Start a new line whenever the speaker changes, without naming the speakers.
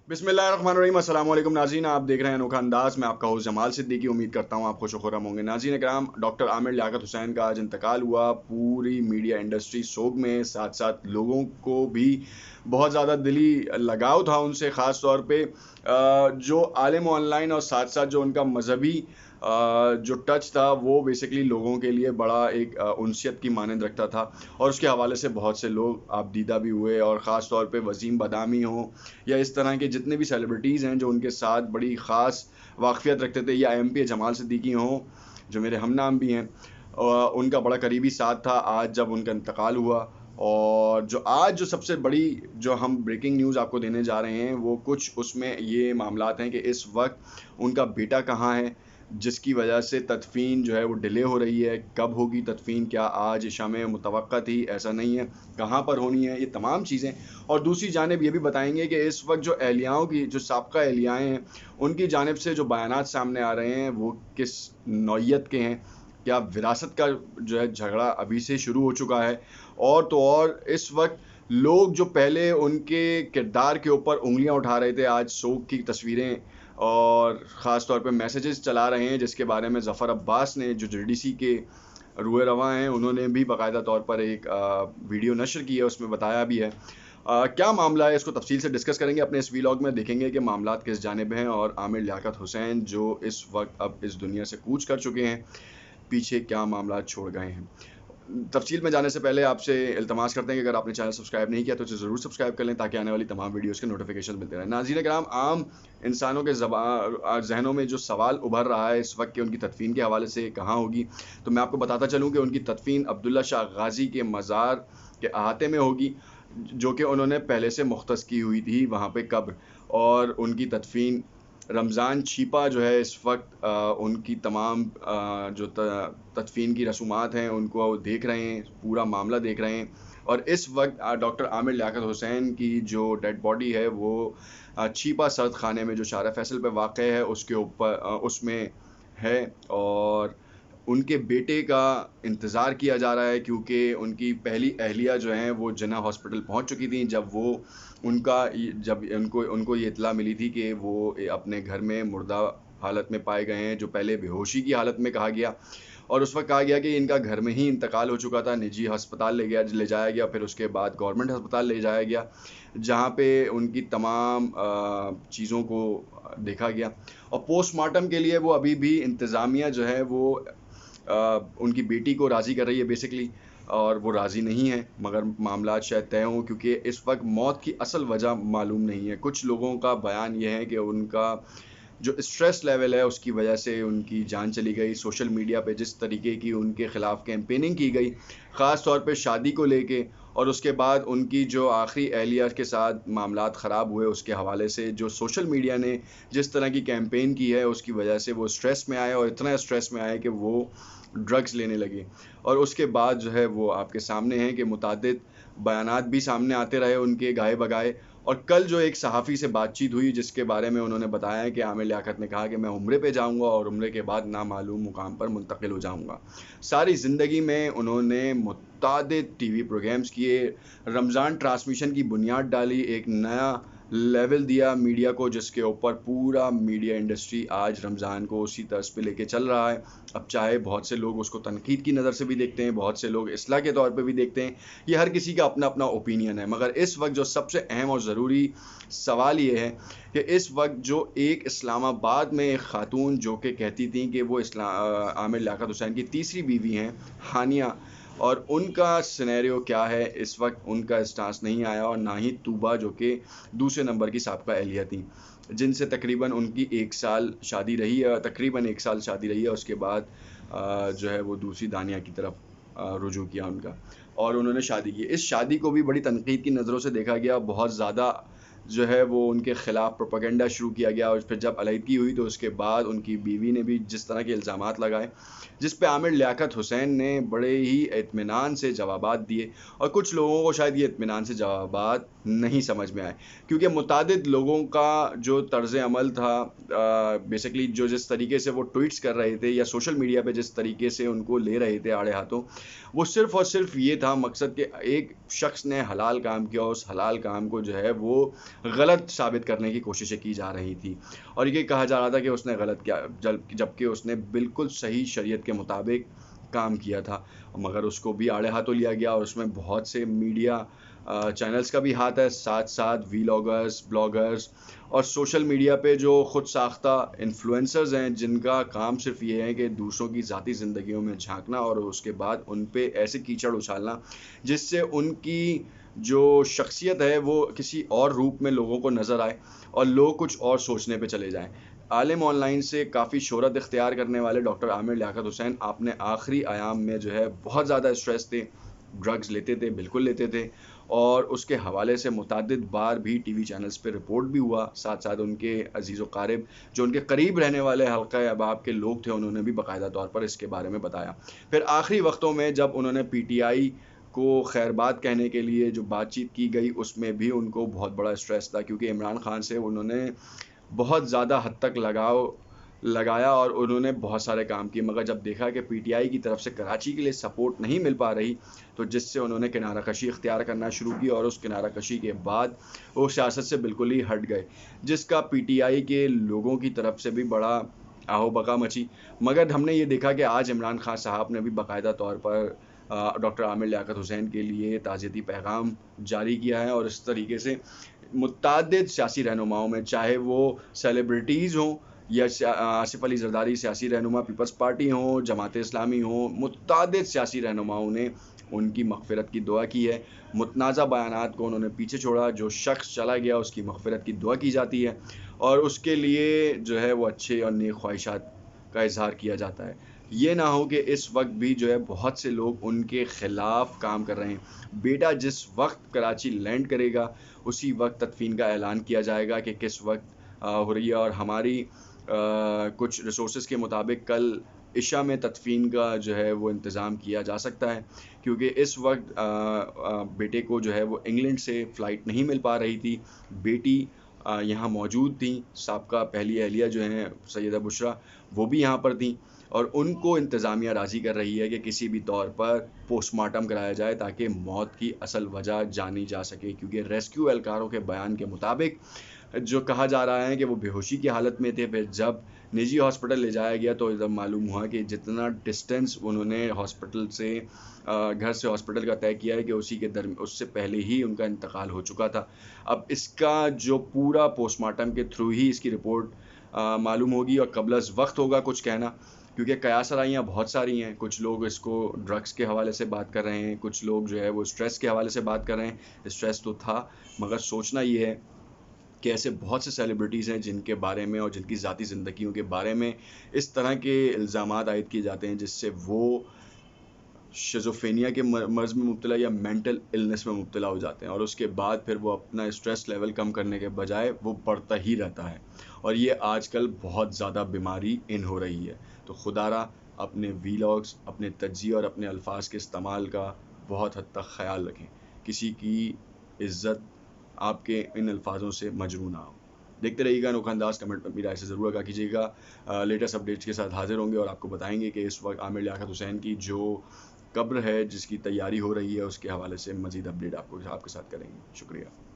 बिस्मिल्लाहिर्रहमानिर्रहीम। अस्सलाम वालेकुम नाज़रीन, आप देख रहे हैं अनोखा अंदाज। मैं आपका होस्ट जमाल सिद्दीकी। उम्मीद करता हूँ आप खुश खुर्रम होंगे। नाज़रीन कराम, डॉक्टर आमिर लियाकत हुसैन का आज इंतकाल हुआ। पूरी मीडिया इंडस्ट्री सोग में, साथ साथ लोगों को भी बहुत ज़्यादा दिली लगाव था उनसे, ख़ास तौर पे जो आलिम ऑनलाइन और साथ साथ जो उनका मजहबी जो टच था वो बेसिकली लोगों के लिए बड़ा एक उनसियत की मानंद रखता था। और उसके हवाले से बहुत से लोग आबदीदा भी हुए, और ख़ास तौर पे वसीम बदामी हो या इस तरह के जितने भी सेलिब्रिटीज़ हैं जो उनके साथ बड़ी ख़ास वाक़फ़ियत रखते थे, या एमपी जमाल सिद्दीकी हों जो मेरे हम नाम भी हैं, उनका बड़ा करीबी साथ था आज जब उनका इंतकाल हुआ। और जो आज जो सबसे बड़ी जो हम ब्रेकिंग न्यूज़ आपको देने जा रहे हैं वो कुछ उसमें ये मामलात हैं कि इस वक्त उनका बेटा कहाँ है, जिसकी वजह से तदफीन जो है वो डिले हो रही है। कब होगी तदफीन, क्या आज शम मुतवक्का थी, ऐसा नहीं है, कहाँ पर होनी है, ये तमाम चीज़ें। और दूसरी जानिब ये भी बताएंगे कि इस वक्त जो एहलियाओं की जो साबका एहलियाएँ हैं उनकी जानिब से जो बयानात सामने आ रहे हैं वो किस नौइयत के हैं। क्या विरासत का जो है झगड़ा अभी से शुरू हो चुका है? और तो और इस वक्त लोग जो पहले उनके किरदार के ऊपर उंगलियां उठा रहे थे, आज सोग की तस्वीरें और ख़ास तौर पे मैसेजेस चला रहे हैं, जिसके बारे में ज़फ़र अब्बास ने जो जेडीसी के रुए रवा हैं उन्होंने भी बाकायदा तौर पर एक वीडियो नशर की है, उसमें बताया भी है। क्या मामला है इसको तफसील से डिस्कस करेंगे अपने इस वीलॉग में। देखेंगे कि मामलात किस जानिब हैं और आमिर लियाकत हुसैन जो इस वक्त अब इस दुनिया से कूच कर चुके हैं, पीछे क्या मामला छोड़ गए हैं। तफसील में जाने से पहले आपसे इल्तमास करते हैं कि अगर आपने चैनल सब्सक्राइब नहीं किया तो इसे ज़रूर सब्सक्राइब कर लें ताकि आने वाली तमाम वीडियोस के नोटिफिकेशन मिलते रहें। नाज़रीन कराम, आम इंसानों के जहनों में जो सवाल उभर रहा है इस वक्त कि उनकी तदफीन के हवाले से कहाँ होगी, तो मैं आपको बताता चलूँ कि उनकी तदफीन अब्दुल्ला शाह गाजी के मज़ार के अहाते में होगी, जो कि उन्होंने पहले से मुख्तस की हुई थी वहाँ पे कब्र। और उनकी तदफीन रमज़ान छिपा जो है इस वक्त उनकी तमाम जो तदफीन की रसूमात हैं उनको देख रहे हैं, पूरा मामला देख रहे हैं। और इस वक्त डॉक्टर आमिर लियाकत हुसैन की जो डेड बॉडी है वो छिपा सर्द खाने में जो शारा फैसल पे वाक़ है उसके ऊपर उसमें है। और उनके बेटे का इंतज़ार किया जा रहा है, क्योंकि उनकी पहली अहलिया जो हैं वो जिन्ना हॉस्पिटल पहुंच चुकी थी जब वो जब उनको ये इत्तला मिली थी कि वो अपने घर में मुर्दा हालत में पाए गए हैं, जो पहले बेहोशी की हालत में कहा गया। और उस वक्त कहा गया कि इनका घर में ही इंतकाल हो चुका था, निजी अस्पताल ले जाया गया, फिर उसके बाद गवर्नमेंट अस्पताल ले जाया गया जहाँ पे उनकी तमाम चीज़ों को देखा गया। और पोस्टमार्टम के लिए वो अभी भी इंतज़ामिया जो है वो उनकी बेटी को राज़ी कर रही है बेसिकली, और वो राज़ी नहीं है, मगर मामला शायद तय हों, क्योंकि इस वक्त मौत की असल वजह मालूम नहीं है। कुछ लोगों का बयान ये है कि उनका जो स्ट्रेस लेवल है उसकी वजह से उनकी जान चली गई। सोशल मीडिया पे जिस तरीके की उनके ख़िलाफ़ कैंपेनिंग की गई, ख़ास तौर पे शादी को लेके, और उसके बाद उनकी जो आखिरी एहलिया के साथ मामलात ख़राब हुए उसके हवाले से जो सोशल मीडिया ने जिस तरह की कैंपेन की है उसकी वजह से वो स्ट्रेस में आए, और इतना स्ट्रेस में आए कि वो ड्रग्स लेने लगे। और उसके बाद जो है वो आपके सामने हैं कि मुतादिद बयानात भी सामने आते रहे उनके गाए बगाए। और कल जो एक सहाफ़ी से बातचीत हुई जिसके बारे में उन्होंने बताया कि आमिर लियाकत ने कहा कि मैं उम्रे पे जाऊंगा और उम्रे के बाद नामालूम मुकाम पर मुंतकिल हो जाऊंगा। सारी ज़िंदगी में उन्होंने मुतादिद टीवी प्रोग्राम्स किए, रमज़ान ट्रांसमिशन की बुनियाद डाली, एक नया लेवल दिया मीडिया को, जिसके ऊपर पूरा मीडिया इंडस्ट्री आज रमज़ान को उसी तर्ज पे लेके चल रहा है। अब चाहे बहुत से लोग उसको तनकीद की नज़र से भी देखते हैं, बहुत से लोग इस्लाह के तौर पे भी देखते हैं, ये हर किसी का अपना अपना ओपिनियन है। मगर इस वक्त जो सबसे अहम और ज़रूरी सवाल ये है कि इस वक्त जो एक इस्लामाबाद में एक ख़ातून जो कि कहती थी कि वो आमिर लियाकत हुसैन की तीसरी बीवी हैं, हानिया, और उनका सिनेरियो क्या है इस वक्त, उनका स्टांस नहीं आया। और ना ही तूबा जो कि दूसरे नंबर की साबका एहलिया थी, जिनसे तकरीबन उनकी 1 साल शादी रही है, तकरीबन 1 साल शादी रही है। उसके बाद जो है वो दूसरी दानिया की तरफ रुजू किया उनका, और उन्होंने शादी की। इस शादी को भी बड़ी तनकीद की नज़रों से देखा गया, बहुत ज़्यादा जो है वो उनके ख़िलाफ़ प्रोपेगेंडा शुरू किया गया। और फिर जब अलहदगी हुई तो उसके बाद उनकी बीवी ने भी जिस तरह के इल्ज़ामात लगाए, जिस पे आमिर लियाकत हुसैन ने बड़े ही इत्मीनान से जवाबात दिए। और कुछ लोगों को शायद ये इत्मीनान से जवाबात नहीं समझ में आए, क्योंकि मुतादिद लोगों का जो तर्ज़ अमल था, बेसिकली जो जिस तरीके से वो ट्वीट्स कर रहे थे या सोशल मीडिया पे जिस तरीके से उनको ले रहे थे आड़े हाथों, वो सिर्फ़ और सिर्फ ये था मकसद कि एक शख्स ने हलाल काम किया, उस हलाल काम को जो है वो गलत साबित करने की कोशिशें की जा रही थी और ये कहा जा रहा था कि उसने गलत किया, जबकि उसने बिल्कुल सही शरीयत के मुताबिक काम किया था, मगर उसको भी आड़े हाथों लिया गया। और उसमें बहुत से मीडिया चैनल्स का भी हाथ है, साथ साथ वीलॉगर्स, ब्लॉगर्स और सोशल मीडिया पे जो खुद साख्ता इन्फ्लुएंसर्स हैं, जिनका काम सिर्फ ये है कि दूसरों की ज़ाती ज़िंदगियों में झांकना और उसके बाद उन पे ऐसे कीचड़ उछालना जिससे उनकी जो शख्सियत है वो किसी और रूप में लोगों को नज़र आए और लोग कुछ और सोचने पे चले जाएं। आलिम ऑनलाइन से काफ़ी शोहरत इख्तियार करने वाले डॉक्टर आमिर लियाकत हुसैन अपने आखिरी आयाम में जो है बहुत ज़्यादा स्ट्रेस थे, ड्रग्स लेते थे, बिल्कुल लेते थे और उसके हवाले से मुतअद्दिद बार भी टीवी चैनल्स पे रिपोर्ट भी हुआ। साथ साथ उनके अजीज़ व क़ारिब जो उनके करीब रहने वाले हल्का अहबाब के लोग थे, उन्होंने भी बाकायदा तौर पर इसके बारे में बताया। फिर आखिरी वक्तों में जब उन्होंने पीटीआई को खैरबाद कहने के लिए जो बातचीत की गई, उसमें भी उनको बहुत बड़ा स्ट्रेस था, क्योंकि इमरान खान से उन्होंने बहुत ज़्यादा हद तक लगाव लगाया और उन्होंने बहुत सारे काम किए, मगर जब देखा कि पीटीआई की तरफ से कराची के लिए सपोर्ट नहीं मिल पा रही, तो जिससे उन्होंने किनारा कशी इख्तियार करना शुरू की और उस किनारा कशी के बाद वो सियासत से बिल्कुल ही हट गए, जिसका पीटीआई के लोगों की तरफ से भी बड़ा आहो बका मची। मगर हमने ये देखा कि आज इमरान खान साहब ने भी बाकायदा तौर पर डॉक्टर आमिर लियाकत हुसैन के लिए ताज़ियती पैगाम जारी किया है और इस तरीके से मुतअद्दिद सियासी रहनुमाओं में, चाहे वो सेलिब्रिटीज़ हों या आसिफ अली जरदारी सियासी रहनुमा पीपल्स पार्टी हो, जमात इस्लामी हो, मुतअद्दिद सियासी रहनुमाओं ने उनकी मग़फ़िरत की दुआ की है। मुतनाज़ा बयानात को उन्होंने पीछे छोड़ा, जो शख्स चला गया उसकी मग़फ़िरत की दुआ की जाती है और उसके लिए जो है वो अच्छे और नेक ख्वाहिशात का इज़हार किया जाता है। ये ना हो कि इस वक्त भी जो है बहुत से लोग उनके ख़िलाफ़ काम कर रहे हैं। बेटा जिस वक्त कराची लैंड करेगा उसी वक्त तदफीन का ऐलान किया जाएगा कि किस वक्त हो रही है और हमारी कुछ रिसोर्सेज के मुताबिक कल इशा में तदफीन का जो है वो इंतज़ाम किया जा सकता है, क्योंकि इस वक्त बेटे को जो है वो इंग्लैंड से फ़्लाइट नहीं मिल पा रही थी। बेटी यहाँ मौजूद थी, साबका पहली अहलिया जो हैं सैयदा बुशरा, वो भी यहाँ पर थी और उनको इंतज़ामिया राज़ी कर रही है कि किसी भी तौर पर पोस्टमार्टम कराया जाए ताकि मौत की असल वजह जानी जा सके, क्योंकि रेस्क्यू एहलकारों के बयान के मुताबिक जो कहा जा रहा है कि वो बेहोशी की हालत में थे। फिर जब निजी हॉस्पिटल ले जाया गया तो जब मालूम हुआ कि जितना डिस्टेंस उन्होंने हॉस्पिटल से घर से हॉस्पिटल का तय किया है कि उससे पहले ही उनका इंतकाल हो चुका था। अब इसका जो पूरा पोस्टमार्टम के थ्रू ही इसकी रिपोर्ट मालूम होगी और कबल अज़ वक्त होगा कुछ कहना, क्योंकि कयासराइयाँ बहुत सारी हैं। कुछ लोग इसको ड्रग्स के हवाले से बात कर रहे हैं, कुछ लोग जो है वो स्ट्रेस के हवाले से बात कर रहे हैं। स्ट्रेस तो था, मगर सोचना ये है कि ऐसे बहुत से सेलिब्रिटीज़ हैं जिनके बारे में और जिनकी ज़ाती ज़िंदगियों के बारे में इस तरह के इल्ज़ामात आयद किए जाते हैं जिससे वो शिज़ोफ्रेनिया के मर्ज़ में मुब्तला या मेंटल इलनेस में मुब्तला हो जाते हैं और उसके बाद फिर वो अपना स्ट्रेस लेवल कम करने के बजाय वो बढ़ता ही रहता है और ये आजकल बहुत ज़्यादा बीमारी इन हो रही है। तो खुदारा अपने वीलॉग्स, अपने तज्ज़िया और अपने अल्फाज के इस्तेमाल का बहुत हद तक ख्याल रखें। किसी की इज़्ज़त आपके इन अल्फाजों से मजरू ना हो। देखते रहिएगा अनोखा अंदाज़, कमेंट में अपनी राय से ज़रूर आगाह कीजिएगा। लेटेस्ट अपडेट्स के साथ हाजिर होंगे और आपको बताएंगे कि इस वक्त आमिर लियाकत हुसैन की जो कब्र है जिसकी तैयारी हो रही है उसके हवाले से मज़ीद अपडेट आपके साथ करेंगे। शुक्रिया।